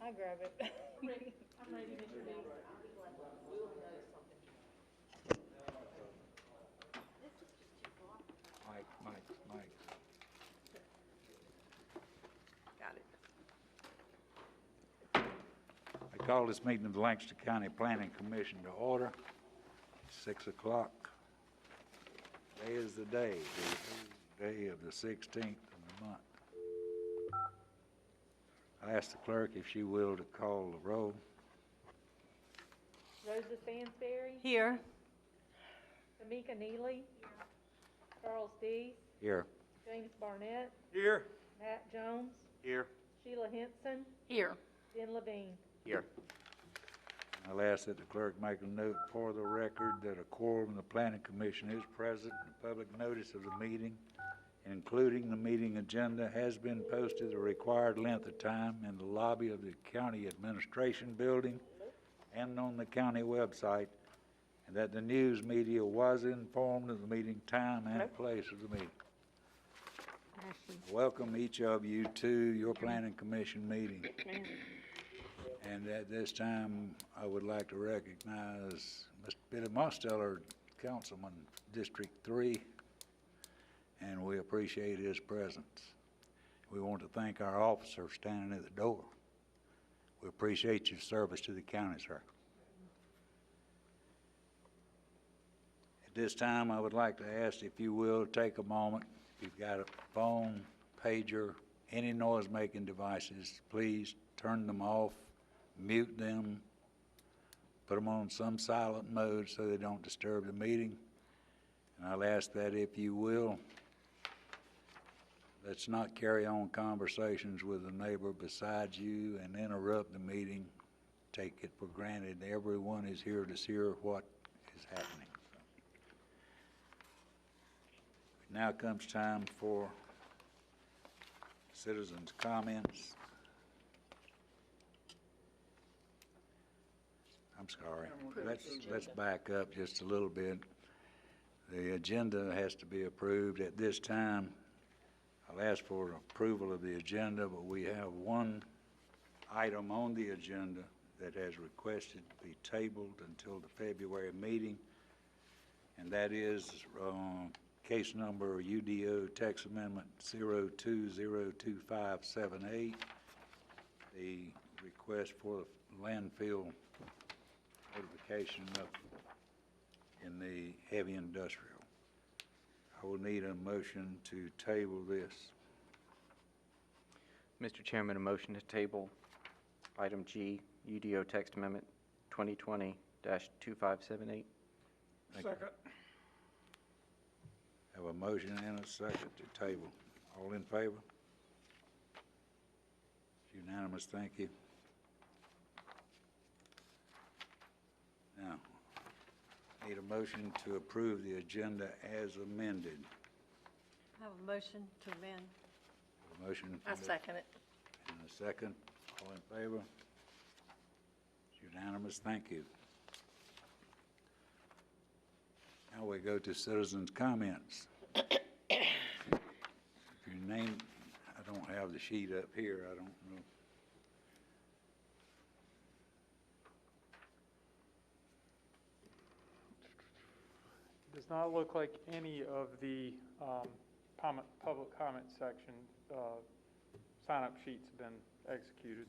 I grab it. I'm ready, Mr. Dean. Mike. Got it. I call this meeting of the Lancaster County Planning Commission to order. 6 o'clock. Today is the day of the 16th of the month. I ask the clerk if she will to call the roll. Rosa Sansberry, Here. Tamika Neely, Charles Dees, Here. James Barnett, Here. Matt Jones, Here. Sheila Henson, Here. Ben Levine. Here. I'll ask that the clerk make a note for the record that a quorum of the Planning Commission is present. The public notice of the meeting, including the meeting agenda, has been posted the required length of time in the lobby of the County Administration Building and on the county website, and that the news media was informed of the meeting time and place of the meeting. Welcome each of you to your Planning Commission meeting. And at this time, I would like to recognize Mr. Billy Mosteller, Councilman, District 3, and we appreciate his presence. We want to thank our officers standing at the door. We appreciate your service to the county, sir. At this time, I would like to ask if you will take a moment. If you've got a phone, pager, any noise-making devices, please turn them off, mute them, put them on some silent mode so they don't disturb the meeting. And I'll ask that if you will, let's not carry on conversations with a neighbor beside you and interrupt the meeting. Take it for granted everyone is here to hear what is happening. Now comes time for citizens' comments. I'm sorry. Let's back up just a little bit. The agenda has to be approved at this time. I'll ask for approval of the agenda, but we have one item on the agenda that has requested to be tabled until the February meeting, and that is case number UDO text amendment 02-02578, the request for the landfill notification up in the heavy industrial. I will need a motion to table this. Mr. Chairman, a motion to table item G, UDO text amendment 2020-2578. Second. Have a motion and a second to table. All in favor? It's unanimous. Thank you. Now, need a motion to approve the agenda as amended. I have a motion to amend. A motion. I second it. And a second. All in favor? It's unanimous. Thank you. Now we go to citizens' comments. If your name, I don't have the sheet up here, I don't know. Does not look like any of the public comment section sign-up sheets have been executed.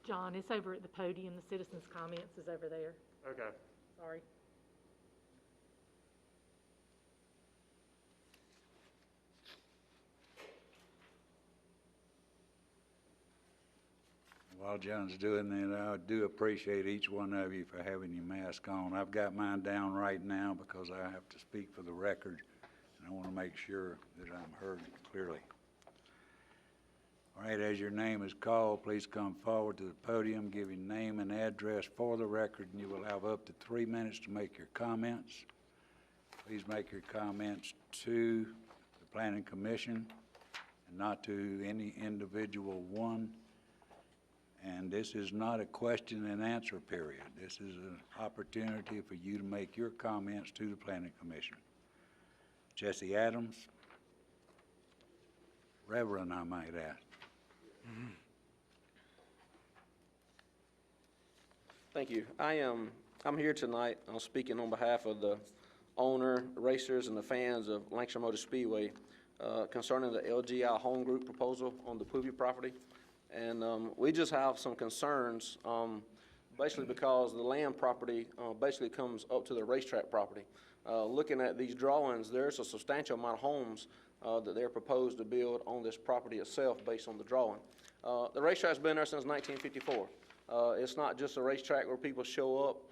John, it's over at the podium. The citizens' comments is over there. Okay. Sorry. While John's doing that, I do appreciate each one of you for having your mask on. I've got mine down right now because I have to speak for the record, and I want to make sure that I'm heard clearly. All right, as your name is called, please come forward to the podium, give your name and address for the record, and you will have up to 3 minutes to make your comments. Please make your comments to the Planning Commission and not to any individual one. And this is not a question and answer period. This is an opportunity for you to make your comments to the Planning Commission. Jesse Adams, Reverend, I might ask. Thank you. I'm here tonight, I'm speaking on behalf of the owner, racers, and the fans of Lancaster Motor Speedway concerning the LGI Home Group proposal on the Poovie property. And we just have some concerns, basically because the land property basically comes up to the racetrack property. Looking at these drawings, there's a substantial amount of homes that they're proposed to build on this property itself based on the drawing. The racetrack's been there since 1954. It's not just a racetrack where people show up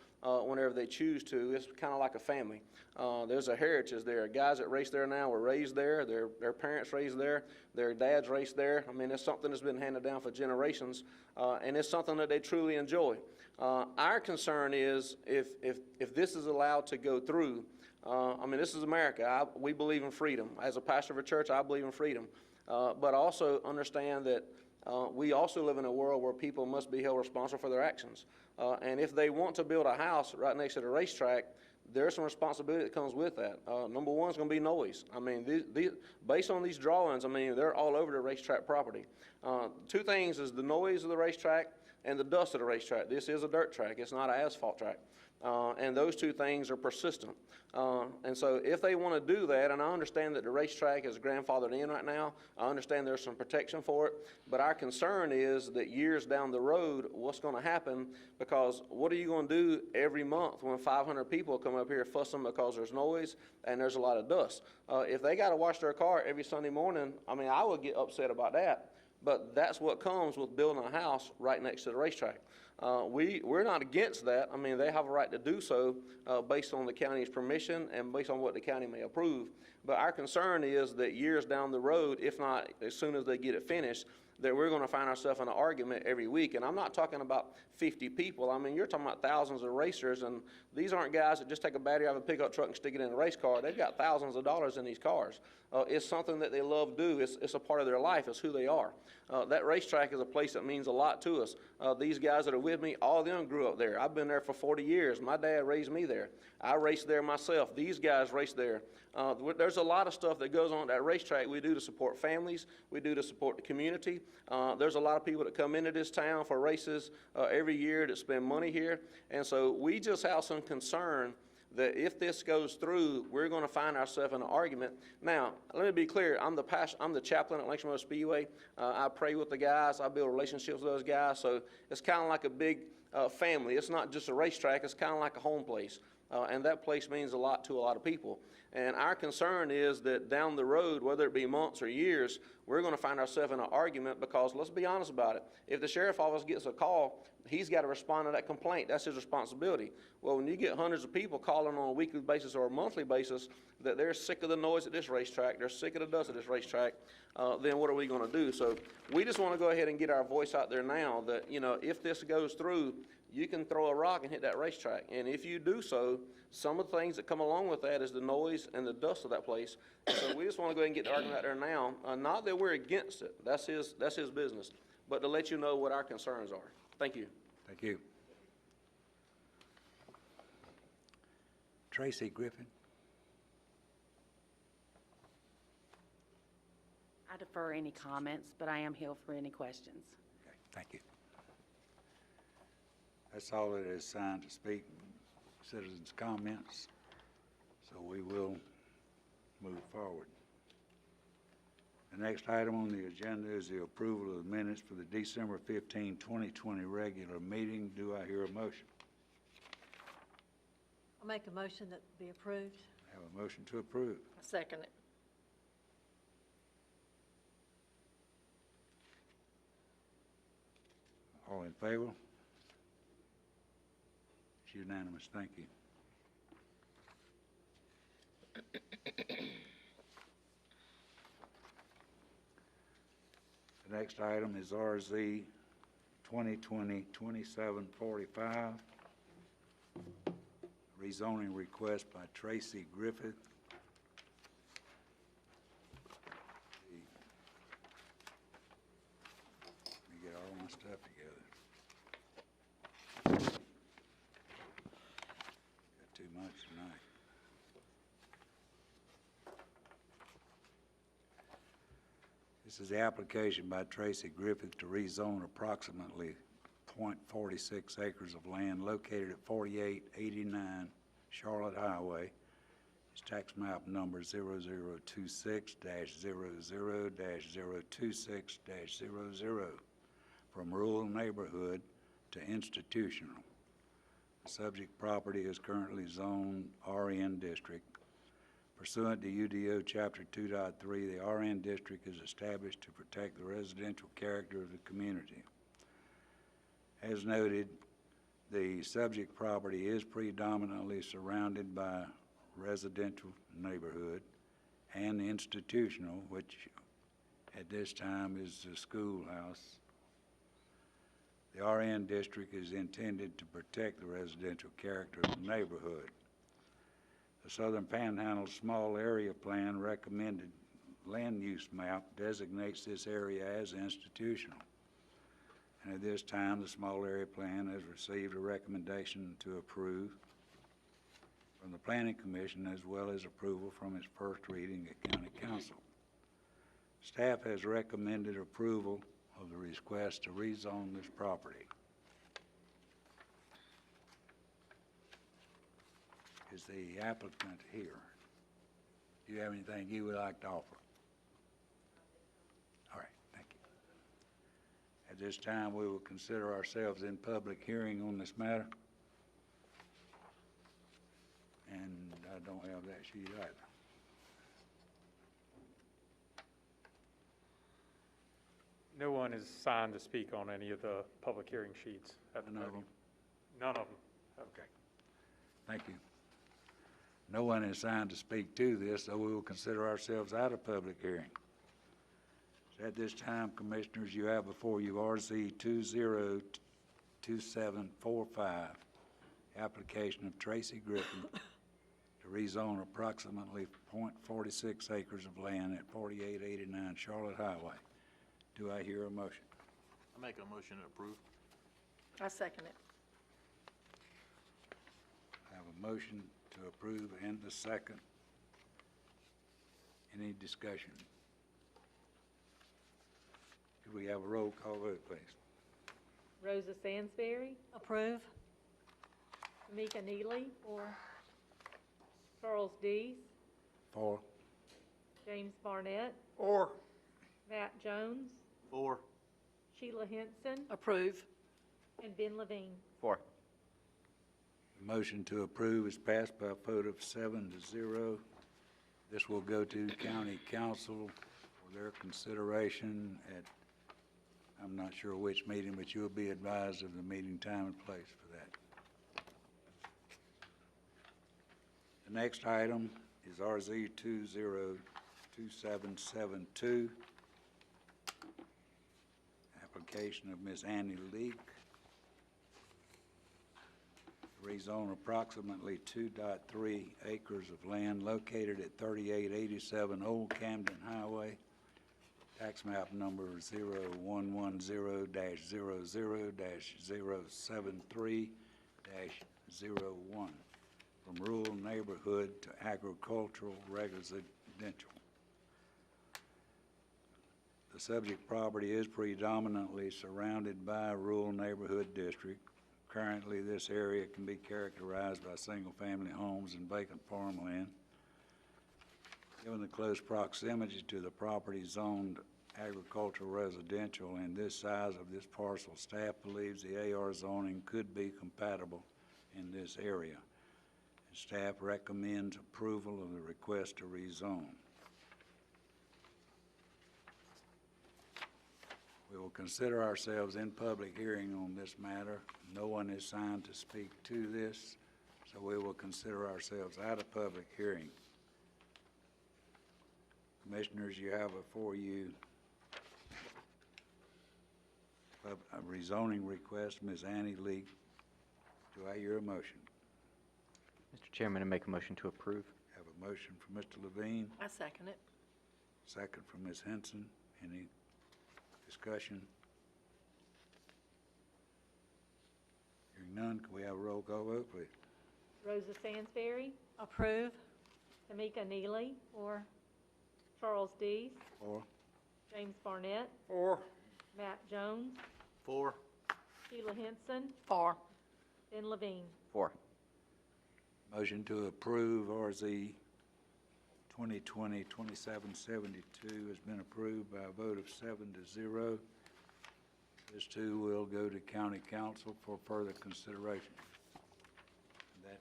whenever they choose to. It's kind of like a family. There's a heritage there. Guys that race there now were raised there. Their parents raised there. Their dads raced there. I mean, it's something that's been handed down for generations, and it's something that they truly enjoy. Our concern is if this is allowed to go through, I mean, this is America. We believe in freedom. As a pastor of a church, I believe in freedom. But also understand that we also live in a world where people must be held responsible for their actions. And if they want to build a house right next to the racetrack, there's some responsibility that comes with that. Number one is going to be noise. I mean, based on these drawings, I mean, they're all over the racetrack property. Two things is the noise of the racetrack and the dust of the racetrack. This is a dirt track. It's not an asphalt track. And those two things are persistent. And so if they want to do that, and I understand that the racetrack is grandfathered in right now, I understand there's some protection for it, but our concern is that years down the road, what's going to happen, because what are you going to do every month when 500 people come up here fussing because there's noise and there's a lot of dust? If they got to wash their car every Sunday morning, I mean, I would get upset about that. But that's what comes with building a house right next to the racetrack. We're not against that. I mean, they have a right to do so based on the county's permission and based on what the county may approve. But our concern is that years down the road, if not as soon as they get it finished, that we're going to find ourselves in an argument every week. And I'm not talking about 50 people. I mean, you're talking about thousands of racers, and these aren't guys that just take a battery out of a pickup truck and stick it in a race car. They've got thousands of dollars in these cars. It's something that they love to do. It's a part of their life. It's who they are. That racetrack is a place that means a lot to us. These guys that are with me, all of them grew up there. I've been there for 40 years. My dad raised me there. I raced there myself. These guys raced there. There's a lot of stuff that goes on at that racetrack we do to support families. We do to support the community. There's a lot of people that come into this town for races every year that spend money here. And so we just have some concern that if this goes through, we're going to find ourselves in an argument. Now, let me be clear. I'm the chaplain at Lancaster Motor Speedway. I pray with the guys. I build relationships with those guys. So it's kind of like a big family. It's not just a racetrack. It's kind of like a home place. And that place means a lot to a lot of people. And our concern is that down the road, whether it be months or years, we're going to find ourselves in an argument because, let's be honest about it, if the sheriff's office gets a call, he's got to respond to that complaint. That's his responsibility. Well, when you get hundreds of people calling on a weekly basis or a monthly basis that they're sick of the noise at this racetrack, they're sick of the dust at this racetrack, then what are we going to do? So we just want to go ahead and get our voice out there now that, you know, if this goes through, you can throw a rock and hit that racetrack. And if you do so, some of the things that come along with that is the noise and the dust of that place. So we just want to go ahead and get the argument out there now. Not that we're against it. That's his business. But to let you know what our concerns are. Thank you. Thank you. Tracy Griffin. I defer any comments, but I am here for any questions. Okay, thank you. That's all that is signed to speak, citizens' comments, so we will move forward. The next item on the agenda is the approval of the minutes for the December 15, 2020 regular meeting. Do I hear a motion? I'll make a motion that be approved. I have a motion to approve. I second it. All in favor? It's unanimous. Thank you. The next item is RZ 2020-2745, rezoning request by Tracy Griffith. Let me get all my stuff together. Got too much tonight. This is the application by Tracy Griffith to rezone approximately .46 acres of land located at 4889 Charlotte Highway. It's tax map number 0026-00-026-00 from rural neighborhood to institutional. The subject property is currently zoned RN district. Pursuant to UDO Chapter 2.3, the RN district is established to protect the residential character of the community. As noted, the subject property is predominantly surrounded by residential neighborhood and institutional, which at this time is the schoolhouse. The RN district is intended to protect the residential character of the neighborhood. The Southern Panhandle Small Area Plan recommended land use map designates this area as institutional. And at this time, the Small Area Plan has received a recommendation to approve from the Planning Commission as well as approval from its first reading at County Council. Staff has recommended approval of the request to rezone this property. Is the applicant here? Do you have anything you would like to offer? All right, thank you. At this time, we will consider ourselves in public hearing on this matter. And I don't have that sheet either. No one is signed to speak on any of the public hearing sheets at the None of podium. them? None of them. Okay. Thank you. No one is signed to speak to this, so we will consider ourselves out of public hearing. So at this time, Commissioners, you have before you RZ 202745, application of Tracy Griffin to rezone approximately .46 acres of land at 4889 Charlotte Highway. Do I hear a motion? I make a motion to approve. I second it. I have a motion to approve and a second. Any discussion? Could we have a roll call vote, please? Rosa Sansberry, Approve? Tamika Neely, Charles Dees, For. James Barnett, Or. Matt Jones, Four. Sheila Henson, Approve? and Ben Levine. 4. The motion to approve is passed by a vote of 7-0. This will go to County Council for their consideration at, I'm not sure which meeting, but you'll be advised of the meeting time and place for that. The next item is RZ 202772. Application of Ms. Annie Leak. Rezone approximately 2.3 acres of land located at 3887 Old Camden Highway. Tax map number 0110-00-073-01 from rural neighborhood to agricultural residential. The subject property is predominantly surrounded by a rural neighborhood district. Currently, this area can be characterized by single-family homes and vacant farmland. Given the close proximity to the property zoned agricultural residential and this size of this parcel, staff believes the AR zoning could be compatible in this area. And staff recommends approval of the request to rezone. We will consider ourselves in public hearing on this matter. No one is signed to speak to this, so we will consider ourselves out of public hearing. Commissioners, you have before you a rezoning request, Ms. Annie Leak. Do I hear a motion? Mr. Chairman, I make a motion to approve. Have a motion from Mr. Levine, I second it. second from Ms. Henson. Any discussion? Hearing none, can we have a roll call vote, please? Rosa Sansberry, Approve? Tamika Neely, Charles Dees, Four. James Barnett, Or. Matt Jones, Four. Sheila Sheila Henson, For. Ben Levine. 4. Motion to approve RZ 2020-2772 has been approved by a vote of 7-0. This too will go to county council for further consideration. That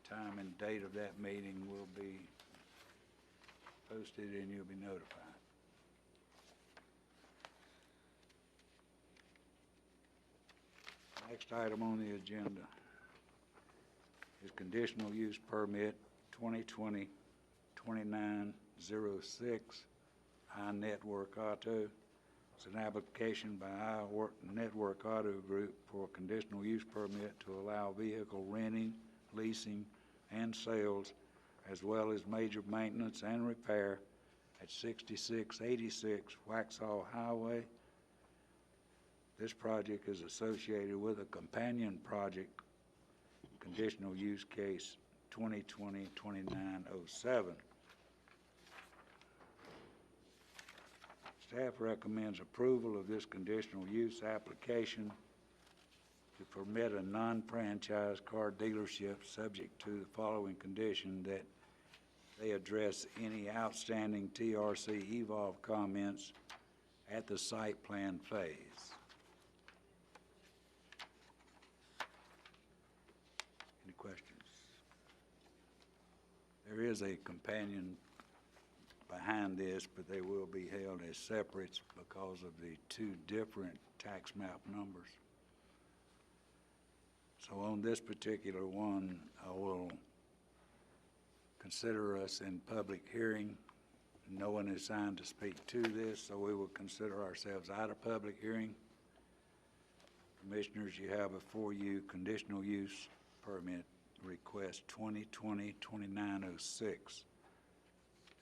time and date of that meeting will be posted and you'll be notified. Next item on the agenda is conditional use permit 2020-2906, iNetwork Auto. It's an application by iNetwork Auto Group for a conditional use permit to allow vehicle renting, leasing, and sales, as well as major maintenance and repair at 6686 Waxhaw Highway. This project is associated with a companion project, conditional use case 2020-2907. Staff recommends approval of this conditional use application to permit a non-franchise car dealership subject to the following condition: that they address any outstanding TRC Evolve comments at the site plan phase. Any questions? There is a companion behind this, but they will be held as separates because of the two different tax map numbers. So on this particular one, I will consider us in public hearing. No one is signed to speak to this, so we will consider ourselves out of public hearing. Commissioners, you have before you conditional use permit request 2020-2906.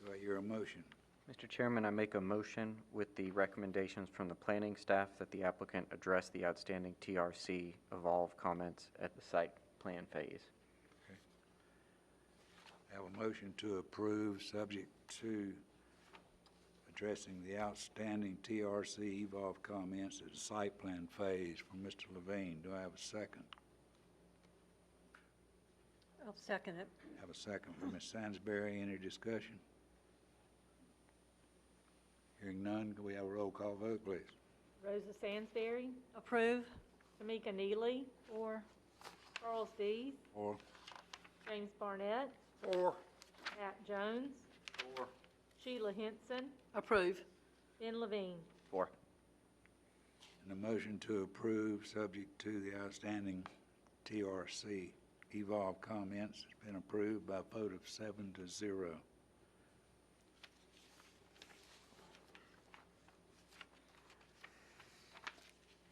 Do I hear a motion? Mr. Chairman, I make a motion with the recommendations from the planning staff that the applicant address the outstanding TRC Evolve comments at the site plan phase. Okay. I have a motion to approve, subject to addressing the outstanding TRC Evolve comments at the site plan phase from Mr. Levine. Do I have a second? I'll second it. I have a second from Ms. Sansberry. Any discussion? Hearing none, can we have a roll call vote, please? Rosa Sansberry, Approve. Tamika Neely, For. Charles Dees, Or James Barnett, For. Pat Jones, For. Sheila Henson, Approve. Ben Levine. 4. and a motion to approve, subject to the outstanding TRC Evolve comments, has been approved by a vote of 7-0.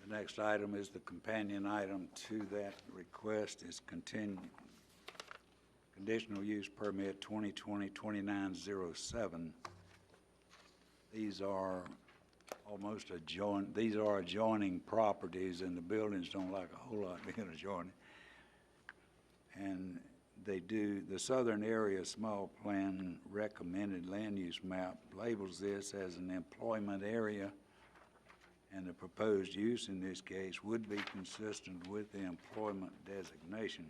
The next item is the companion item to that request is conditional use permit 2020-2907. These are almost adjoining properties, and the buildings don't like a whole lot being adjoining. And they do, the Southern Area Small Plan Recommended Land Use Map labels this as an employment area, and the proposed use in this case would be consistent with the employment designation.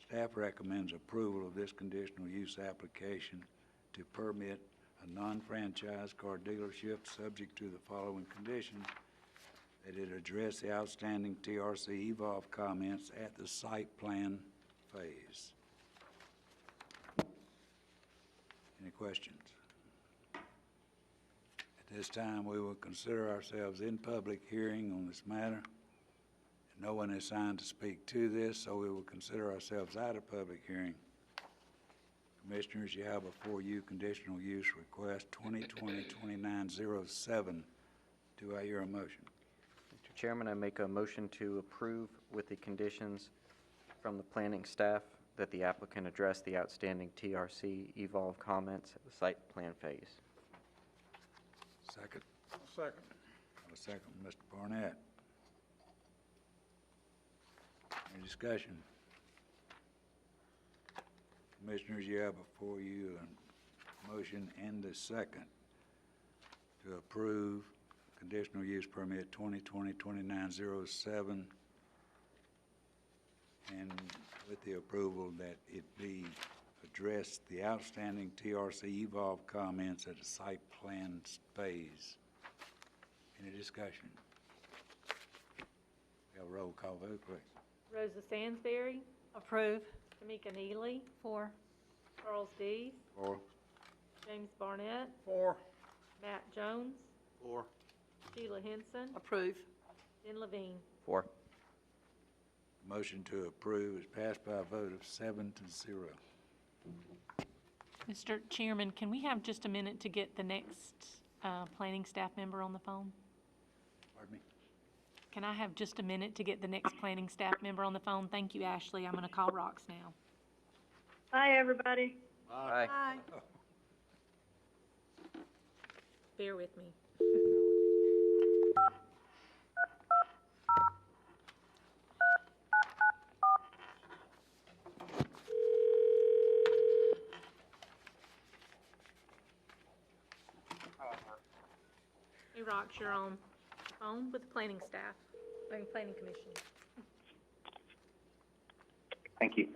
Staff recommends approval of this conditional use application to permit a non-franchise car dealership subject to the following conditions: that it address the outstanding TRC Evolve comments at the site plan phase. Any questions? At this time, we will consider ourselves in public hearing on this matter. No one is signed to speak to this, so we will consider ourselves out of public hearing. Commissioners, you have before you conditional use request 2020-2907. Do I hear a motion? Mr. Chairman, I make a motion to approve with the conditions from the planning staff that the applicant address the outstanding TRC Evolve comments at the site plan phase. Second. Second. I have a second from Mr. Barnett. Any discussion? Commissioners, you have before you a motion and a second to approve conditional use permit 2020-2907 and with the approval that it be addressed, the outstanding TRC Evolve comments at the site plan phase. Any discussion? Have a roll call vote, please. Rosa Sansberry, Approve. Tamika Neely, 4. Charles Dees, Four. James Barnett, 4. Matt Jones, 4. Sheila Henson, Approve. Ben Levine. 4. Motion to approve is passed by a vote of 7-0. Mr. Chairman, can we have just a minute to get the next planning staff member on the phone? Pardon me? Can I have just a minute to get the next planning staff member on the phone? Thank you, Ashley. I'm going to call Rox now. Hi, everybody. Aye. Aye. Bear with me. Hey, Rox, you're on the phone with the planning staff, planning commission. Thank you.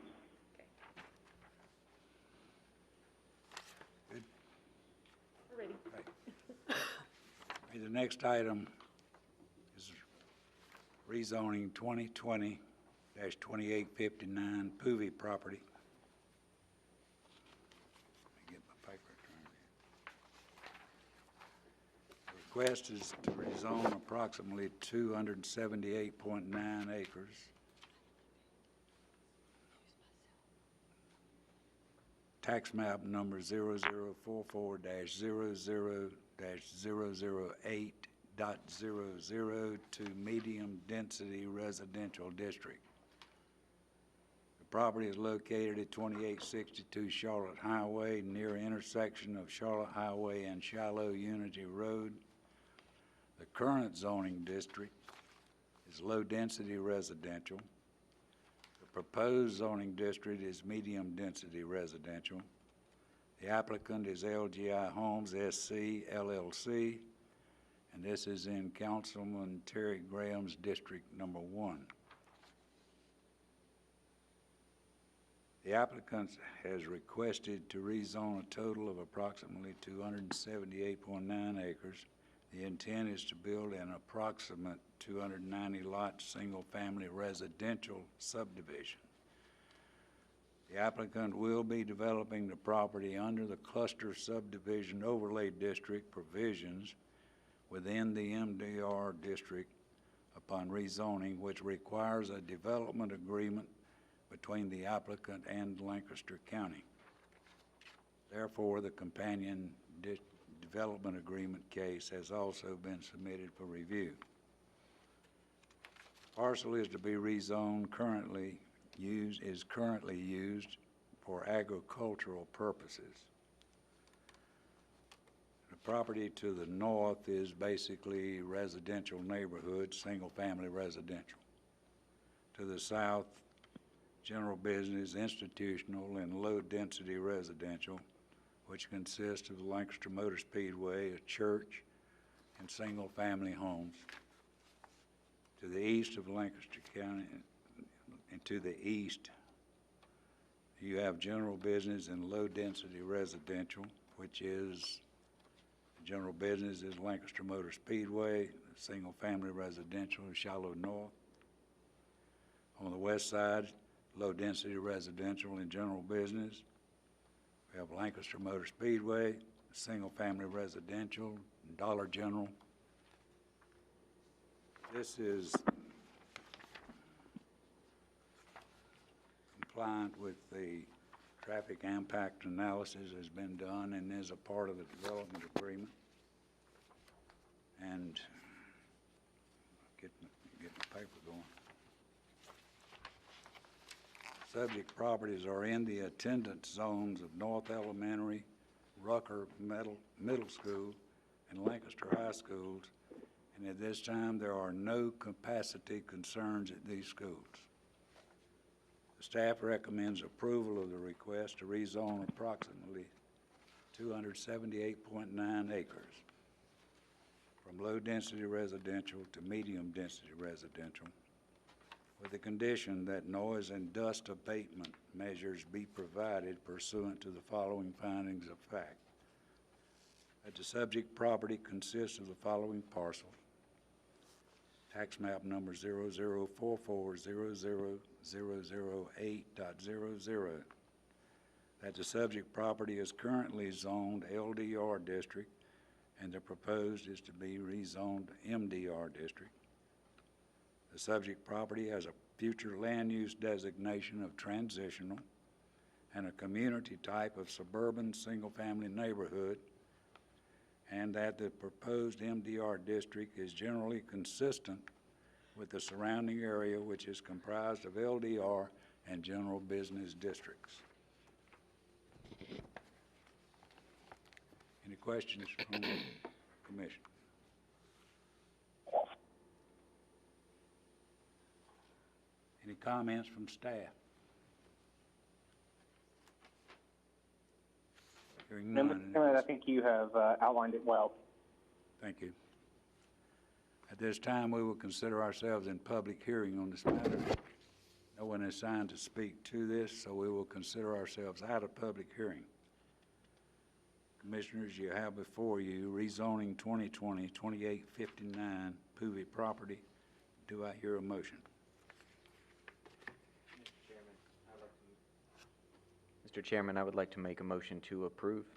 We're ready. Okay, the next item is rezoning 2020-2859 Poovey property. Let me get my paper turned in. The request is to rezone approximately 278.9 acres. Tax map number 0044-00-008.00 to medium-density residential district. The property is located at 2862 Charlotte Highway, near intersection of Charlotte Highway and Shiloh Unity Road. The current zoning district is low-density residential. The proposed zoning district is medium-density residential. The applicant is LGI Homes SC LLC, and this is in Councilman Terry Graham's District Number 1. The applicant has requested to rezone a total of approximately 278.9 acres. The intent is to build an approximate 290-lot single-family residential subdivision. The applicant will be developing the property under the cluster subdivision overlay district provisions within the MDR district upon rezoning, which requires a development agreement between the applicant and Lancaster County. Therefore, the companion development agreement case has also been submitted for review. Parcel is to be rezoned is currently used for agricultural purposes. The property to the north is basically residential neighborhood, single-family residential. To the south, general business, institutional, and low-density residential, which consists of the Lancaster Motor Speedway, a church, and single-family homes. To the east of Lancaster County, and to the east, you have general business and low-density residential, which is, general business is Lancaster Motor Speedway, single-family residential is Shiloh North. On the west side, low-density residential and general business. We have Lancaster Motor Speedway, single-family residential, Dollar General. This is compliant with the traffic impact analysis has been done and is a part of the development agreement. And get the paper going. Subject properties are in the attendance zones of North Elementary, Rucker Middle School, and Lancaster High Schools, and at this time there are no capacity concerns at these schools. The staff recommends approval of the request to rezone approximately 278.9 acres from low-density residential to medium-density residential, with the condition that noise and dust abatement measures be provided pursuant to the following findings of fact. That the subject property consists of the following parcels: tax map number 0044000008.00. That the subject property is currently zoned LDR district and the proposed is to be rezoned MDR district. The subject property has a future land use designation of transitional and a community type of suburban single-family neighborhood, and that the proposed MDR district is generally consistent with the surrounding area, which is comprised of LDR and general business districts. Any questions from the commission? Any comments from staff? Hearing none. Mr. Chairman, I think you have outlined it well. Thank you. At this time, we will consider ourselves in public hearing on this matter. No one is signed to speak to this, so we will consider ourselves out of public hearing. Commissioners, you have before you rezoning 2020-2859 Poovey property. Do I hear a motion? Mr. Chairman, I would like to make a motion to approve.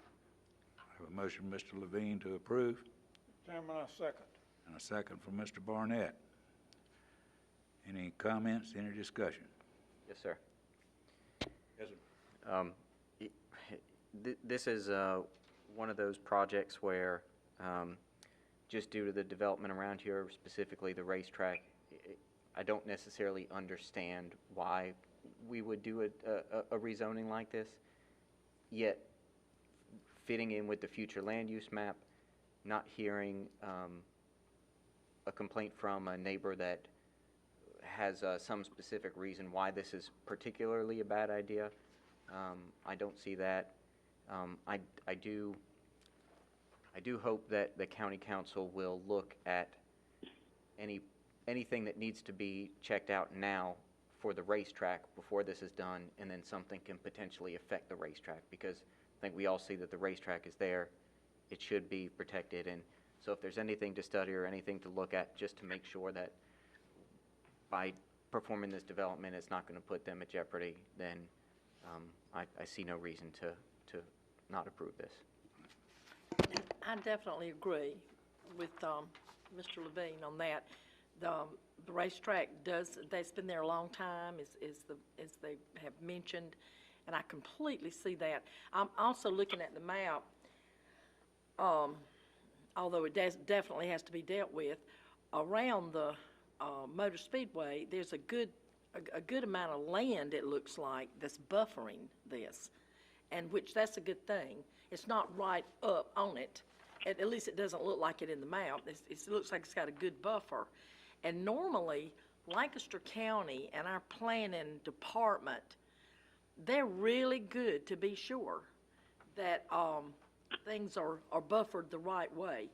I have a motion from Mr. Levine to approve, Chairman, I second. and a second from Mr. Barnett. Any comments, any discussion? Yes, sir. Yes, sir. This is one of those projects where, just due to the development around here, specifically the racetrack, I don't necessarily understand why we would do a rezoning like this, yet fitting in with the future land use map, not hearing a complaint from a neighbor that has some specific reason why this is particularly a bad idea. I don't see that. I do hope that the county council will look at anything that needs to be checked out now for the racetrack before this is done, and then something can potentially affect the racetrack, because I think we all see that the racetrack is there. It should be protected, and so if there's anything to study or anything to look at, just to make sure that by performing this development, it's not going to put them at jeopardy, then I see no reason to not approve this. I definitely agree with Mr. Levine on that. The racetrack that's been there a long time, as they have mentioned, and I completely see that. I'm also looking at the map, although it definitely has to be dealt with, around the Motor Speedway, there's a good amount of land, it looks like, that's buffering this, and which that's a good thing. It's not right up on it. At least it doesn't look like it in the map. It looks like it's got a good buffer. And normally, Lancaster County and our planning department, they're really good to be sure that things are buffered the right way.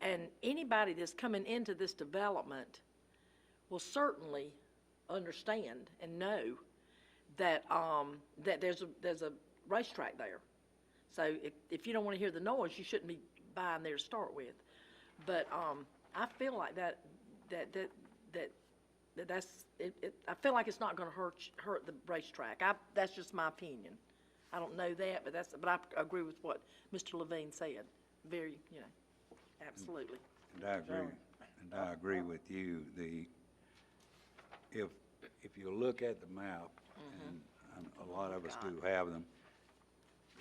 And anybody that's coming into this development will certainly understand and know that that there's a racetrack there. So if you don't want to hear the noise, you shouldn't be buying there to start with. But I feel like that's I feel like it's not going to hurt the racetrack. That's just my opinion. I don't know that, but I agree with what Mr. Levine said. Very, absolutely. And I agree with you. If you look at the map, and a lot of us do have them,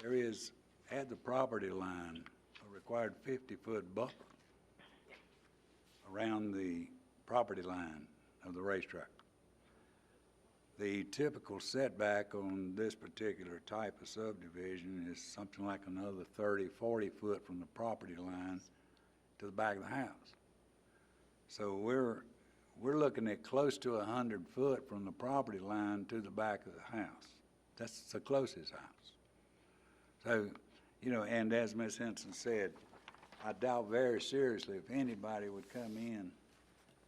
there is at the property line a required 50-foot buffer around the property line of the racetrack. The typical setback on this particular type of subdivision is something like another 30, 40 foot from the property line to the back of the house. So we're looking at close to 100 foot from the property line to the back of the house. That's the closest house. So, and as Ms. Henson said, I doubt very seriously if anybody would come in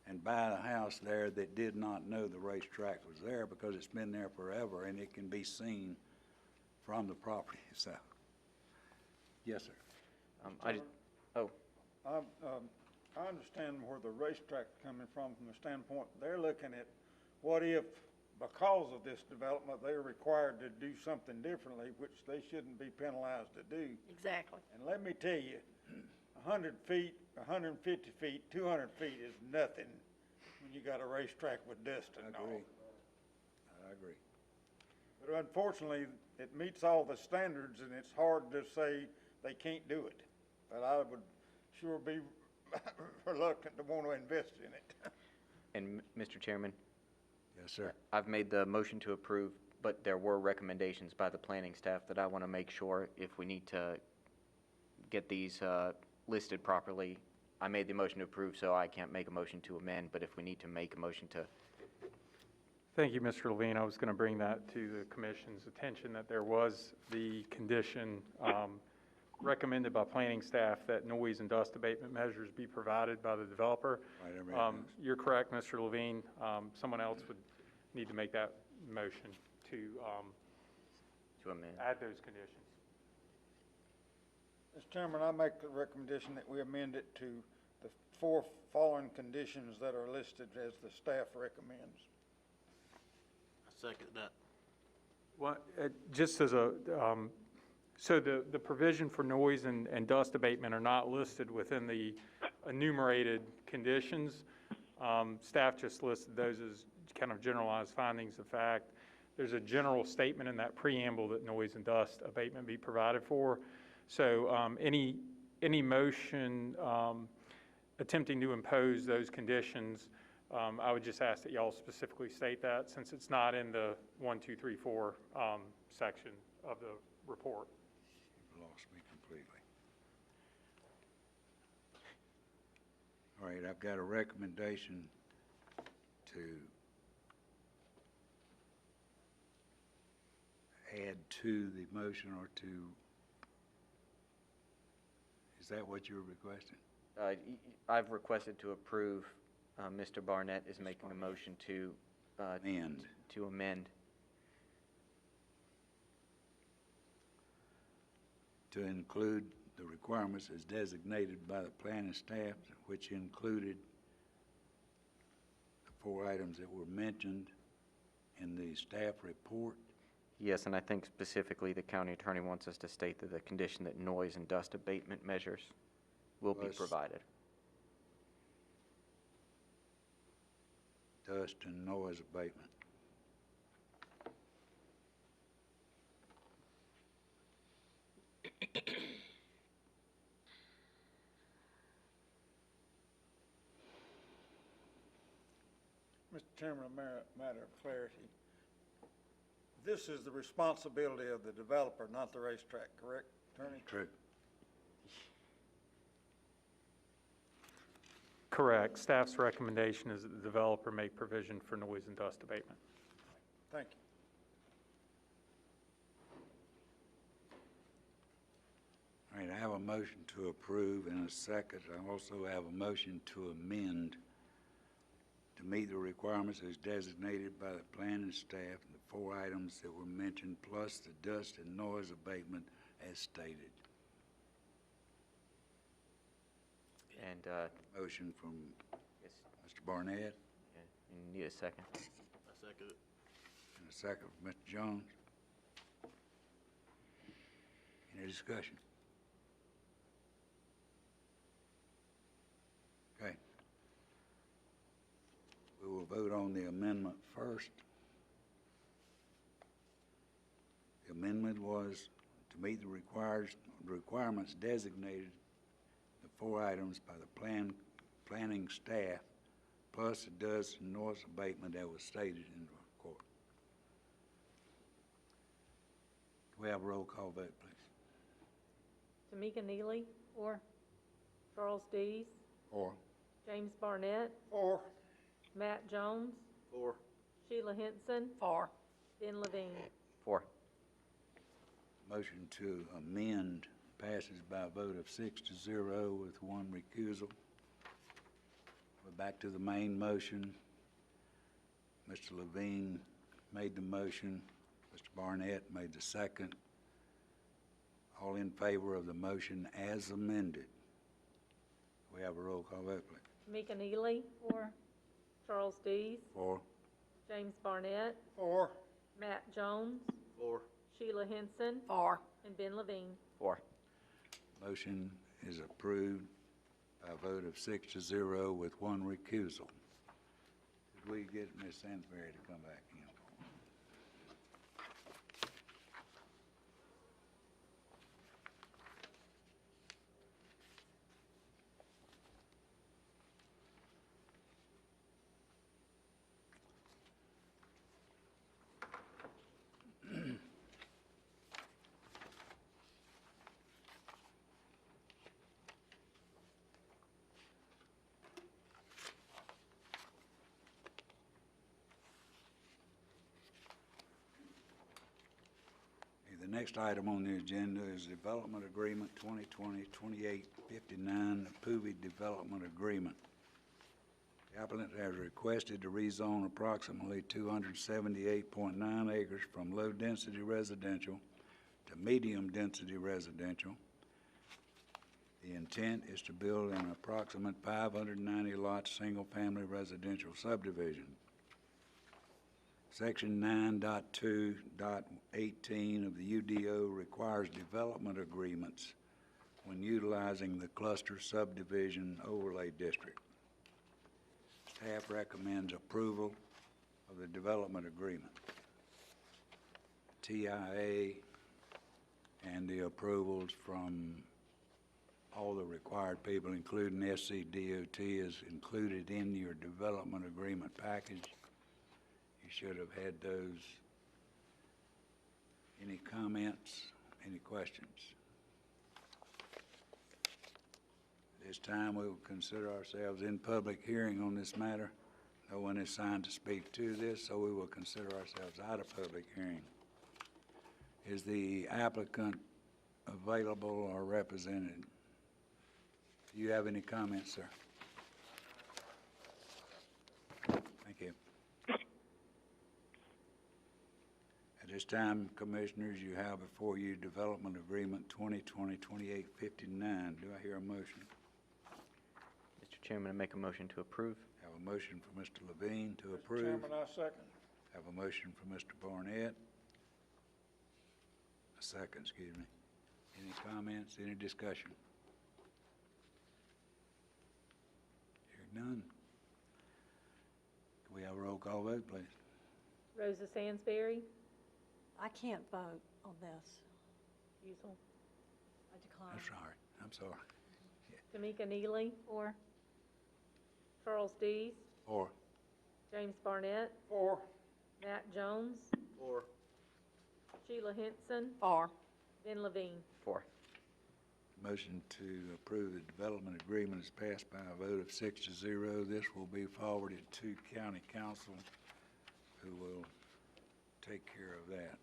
and buy a house there that did not know the racetrack was there because it's been there forever and it can be seen from the property, so. Yes, sir. Oh, I understand where the racetrack's coming from the standpoint, they're looking at what if, because of this development, they're required to do something differently, which they shouldn't be penalized to do. Exactly. And let me tell you, 100 feet, 150 feet, 200 feet is nothing when you got a racetrack with dust and all. I agree. But unfortunately, it meets all the standards, and it's hard to say they can't do it. But I would sure be reluctant to want to invest in it. and Mr. Chairman, Yes, sir. I've made the motion to approve, but there were recommendations by the planning staff that I want to make sure if we need to get these listed properly. I made the motion to approve, so I can't make a motion to amend, but if we need to make a motion to, Thank you, Mr. Levine. I was going to bring that to the commission's attention, that there was the condition recommended by planning staff that noise and dust abatement measures be provided by the developer. Right, I read those. You're correct, Mr. Levine. Someone else would need to make that motion to amend. add those conditions. Mr. Chairman, I make the recommendation that we amend it to the 4 following conditions that are listed as the staff recommends. I second that. Well, just as a, so the provision for noise and dust abatement are not listed within the enumerated conditions. Staff just listed those as kind of generalized findings of fact. There's a general statement in that preamble that noise and dust abatement be provided for. So any motion attempting to impose those conditions, I would just ask that y'all specifically state that, since it's not in the 1, 2, 3, 4 section of the report. You've lost me completely. All right, I've got a recommendation to add to the motion or to, is that what you're requesting? I've requested to approve. Mr. Barnett is making a motion to Amend. to amend. To include the requirements as designated by the planning staff, which included the 4 items that were mentioned in the staff report. Yes, and I think specifically the county attorney wants us to state that the condition that noise and dust abatement measures will be Plus- provided. Dust and noise abatement. Mr. Chairman, a matter of clarity. This is the responsibility of the developer, not the racetrack, correct, Attorney? True. Correct. Staff's recommendation is that the developer make provision for noise and dust abatement. Thank you. All right, I have a motion to approve in a second. I also have a motion to amend to meet the requirements as designated by the planning staff, the 4 items that were mentioned, plus the dust and noise abatement as stated. And Motion from yes, Mr. Barnett yeah, you need a second. I second it. and a second from Mr. Jones. Any discussion? Okay. We will vote on the amendment first. The amendment was to meet the requirements designated, the 4 items by the planning staff, plus the dust and noise abatement that was stated in the report. Can we have a roll call vote, please? Tamika Neely, or Charles Dees, Or, James Barnett, Or, Matt Jones, 4. Sheila Henson, 4. Ben Levine. 4. motion to amend passes by a vote of 6-0 with 1 recusal. We're back to the main motion. Mr. Levine made the motion. Mr. Barnett made the second. All in favor of the motion as amended? We have a roll call vote, please. Tamika Neely. 4. Charles Dees. 4. James Barnett. 4. Matt Jones. 4. Sheila Henson. 4. And Ben Levine. 4. Motion is approved by a vote of 6-0 with one recusal. Did we get Ms. Sansbury to come back in? The next item on the agenda is Development Agreement 2020-2859, the Poovey Development Agreement. The applicant has requested to rezone approximately 278.9 acres from low-density residential to medium-density residential. The intent is to build an approximate 590-lot single-family residential subdivision. Section 9.2.18 of the UDO requires development agreements when utilizing the cluster subdivision overlay district. Staff recommends approval of the development agreement. TIA and the approvals from all the required people, including SCDOT, is included in your development agreement package. You should have had those. Any comments? Any questions? At this time, we will consider ourselves in public hearing on this matter. No one is signed to speak to this, so we will consider ourselves out of public hearing. Is the applicant available or represented? Do you have any comments, sir? Thank you. At this time, Commissioners, you have before you Development Agreement 2020-2859. Do I hear a motion? Mr. Chairman, I make a motion to approve. Have a motion for Mr. Levine to approve. Mr. Chairman, I second. Have a motion for Mr. Barnett. A second, excuse me. Any comments, any discussion? Hearing none. Can we have a roll call vote, please? Rosa Sansberry. I can't vote on this. Recusal. I decline. I'm sorry. I'm sorry. Tamika Neely. 4. Charles Dees. 4. James Barnett. 4. Matt Jones. 4. Sheila Henson. 4. Ben Levine. 4. Motion to approve the development agreement is passed by a vote of 6-0. This will be forwarded to County Council, who will take care of that.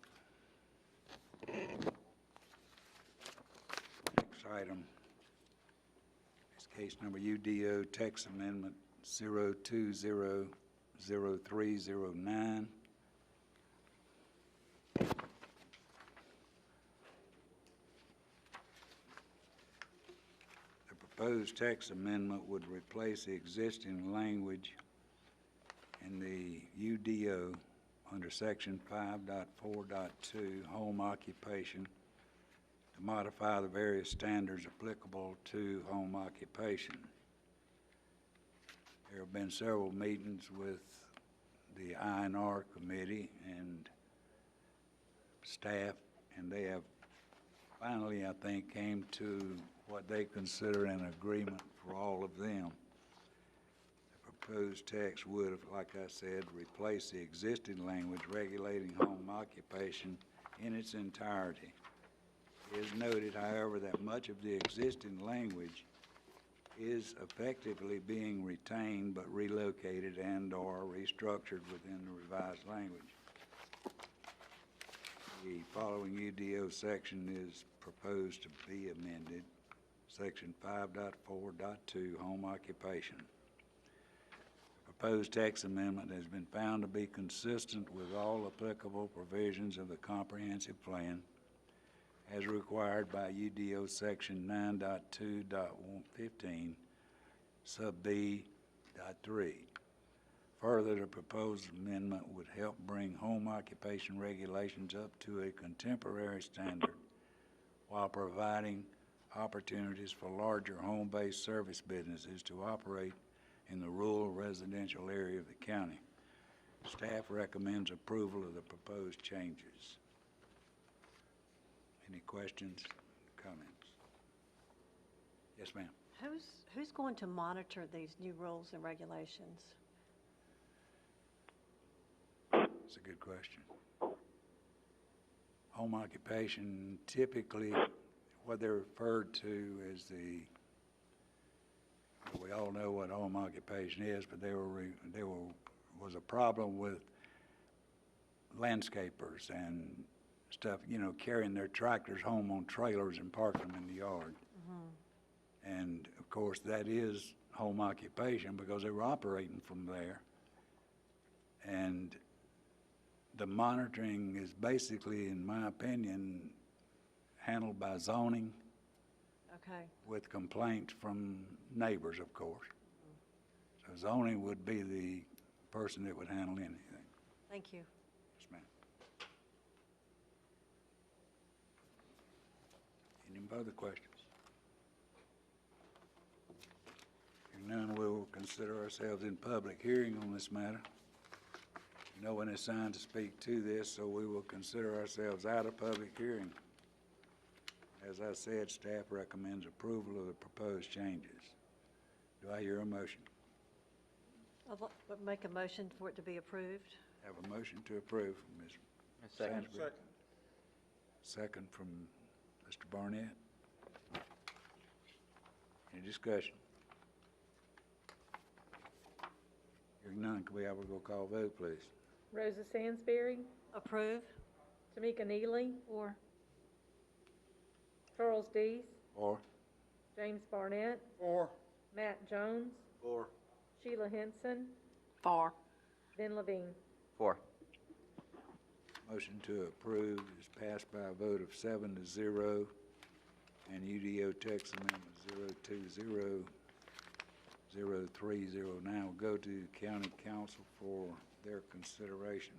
Next item is case number UDO text amendment 0200309. The proposed text amendment would replace the existing language in the UDO under section 5.4.2, home occupation, to modify the various standards applicable to home occupation. There have been several meetings with the INR committee and staff, and they have finally, I think, came to what they consider an agreement for all of them. Proposed text would, like I said, replace the existing language regulating home occupation in its entirety. It is noted, however, that much of the existing language is effectively being retained but relocated and/or restructured within the revised language. The following UDO section is proposed to be amended. Section 5.4.2, home occupation. proposed text amendment has been found to be consistent with all applicable provisions of the comprehensive plan as required by UDO Section 9.2.15, sub B.3. Further, the proposed amendment would help bring home occupation regulations up to a contemporary standard while providing opportunities for larger home-based service businesses to operate in the rural residential area of the county. Staff recommends approval of the proposed changes. Any questions, comments? Yes, ma'am. Who's going to monitor these new rules and regulations? That's a good question. Home occupation, typically, what they're referred to as we all know what home occupation is, but was a problem with landscapers and stuff, carrying their tractors home on trailers and parking them in the yard. And of course, that is home occupation because they were operating from there. And the monitoring is basically, in my opinion, handled by zoning. Okay. With complaints from neighbors, of course. So zoning would be the person that would handle anything. Thank you. Yes, ma'am. Any further questions? Hearing none, we will consider ourselves in public hearing on this matter. No one is signed to speak to this, so we will consider ourselves out of public hearing. As I said, staff recommends approval of the proposed changes. Do I hear a motion? I'll make a motion for it to be approved. Have a motion to approve from Ms. Second. Sainsbury. Second from Mr. Barnett. Any discussion? Hearing none, can we have a roll call vote, please? Rosa Sansberry, Approve. Tamika Neely, Or Charles Dees, Or, James Barnett, Or, Matt Jones, Four. Sheila Henson, For. Ben Levine. 4. motion to approve is passed by a vote of 7-0, and UDO text amendment 020030. Now we'll go to county council for their consideration.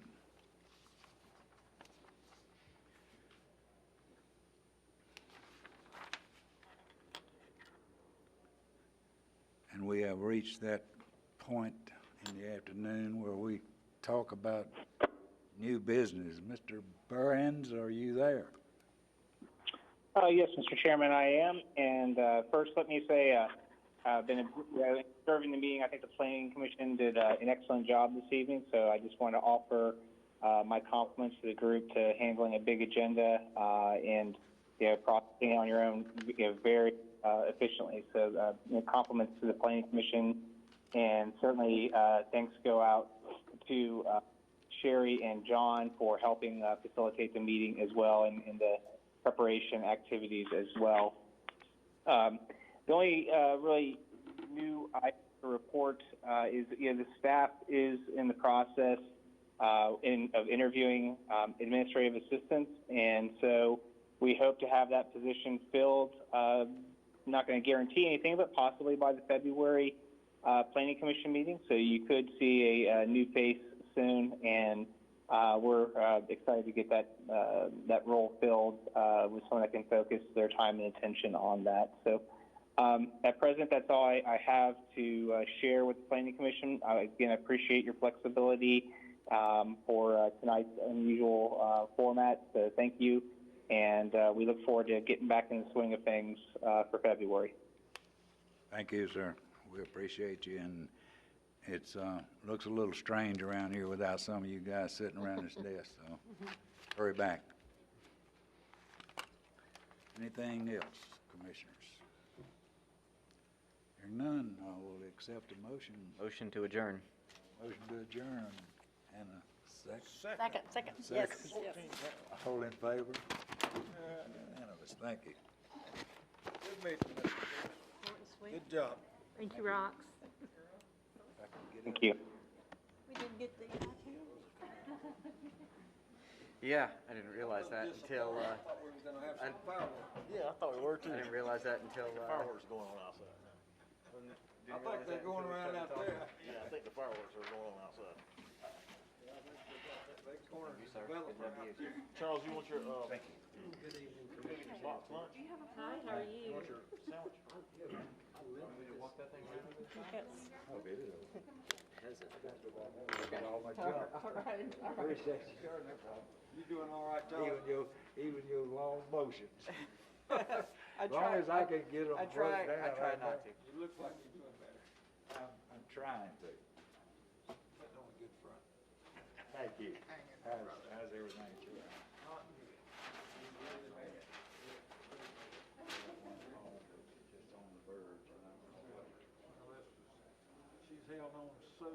And we have reached that point in the afternoon where we talk about new business. Mr. Burns, are you there? Yes, Mr. Chairman, I am. And first, let me say I've been observing the meeting. I think the Planning Commission did an excellent job this evening, so I just want to offer my compliments to the group to handling a big agenda and processing it on your own very efficiently. So compliments to the Planning Commission, and certainly thanks go out to Sherry and John for helping facilitate the meeting as well, and the preparation activities as well. The only really new item to report is the staff is in the process of interviewing administrative assistants, and so we hope to have that position filled. Not going to guarantee anything, but possibly by the February Planning Commission meeting. So you could see a new face soon, and we're excited to get that role filled with someone that can focus their time and attention on that. So at present, that's all I have to share with the Planning Commission. Again, I appreciate your flexibility for tonight's unusual format, so thank you. And we look forward to getting back in the swing of things for February. Thank you, sir. We appreciate you, and it's looks a little strange around here without some of you guys sitting around this desk, so hurry back. Anything else, commissioners? Hearing none, I will accept a motion. Motion to adjourn. Motion to adjourn, and a second. Second. Second. Yes. All in favor? Unanimous. Thank you. good meeting, Mr. short and sweet. Good job. Thank you, Rox. Thank you. We didn't get the Yeah, I didn't realize that until, Yeah, I thought we were too. I didn't realize that until, Fireworks going on outside. I think they're going around out there. Yeah, I think the fireworks are going on outside. They cornered the sir. developer Good to have out you. there. Charles, you want your, Thank you. Box lunch? Hi, how are you? You want your sandwich? You doing all right, Charles? Even your long motions. I As long as I can get them I broke down. try not to. You look like you're doing better. I'm trying to. Putting on a good front. Thank you. How's everything, Charlie? Just on the verge, and I'm gonna She's held on so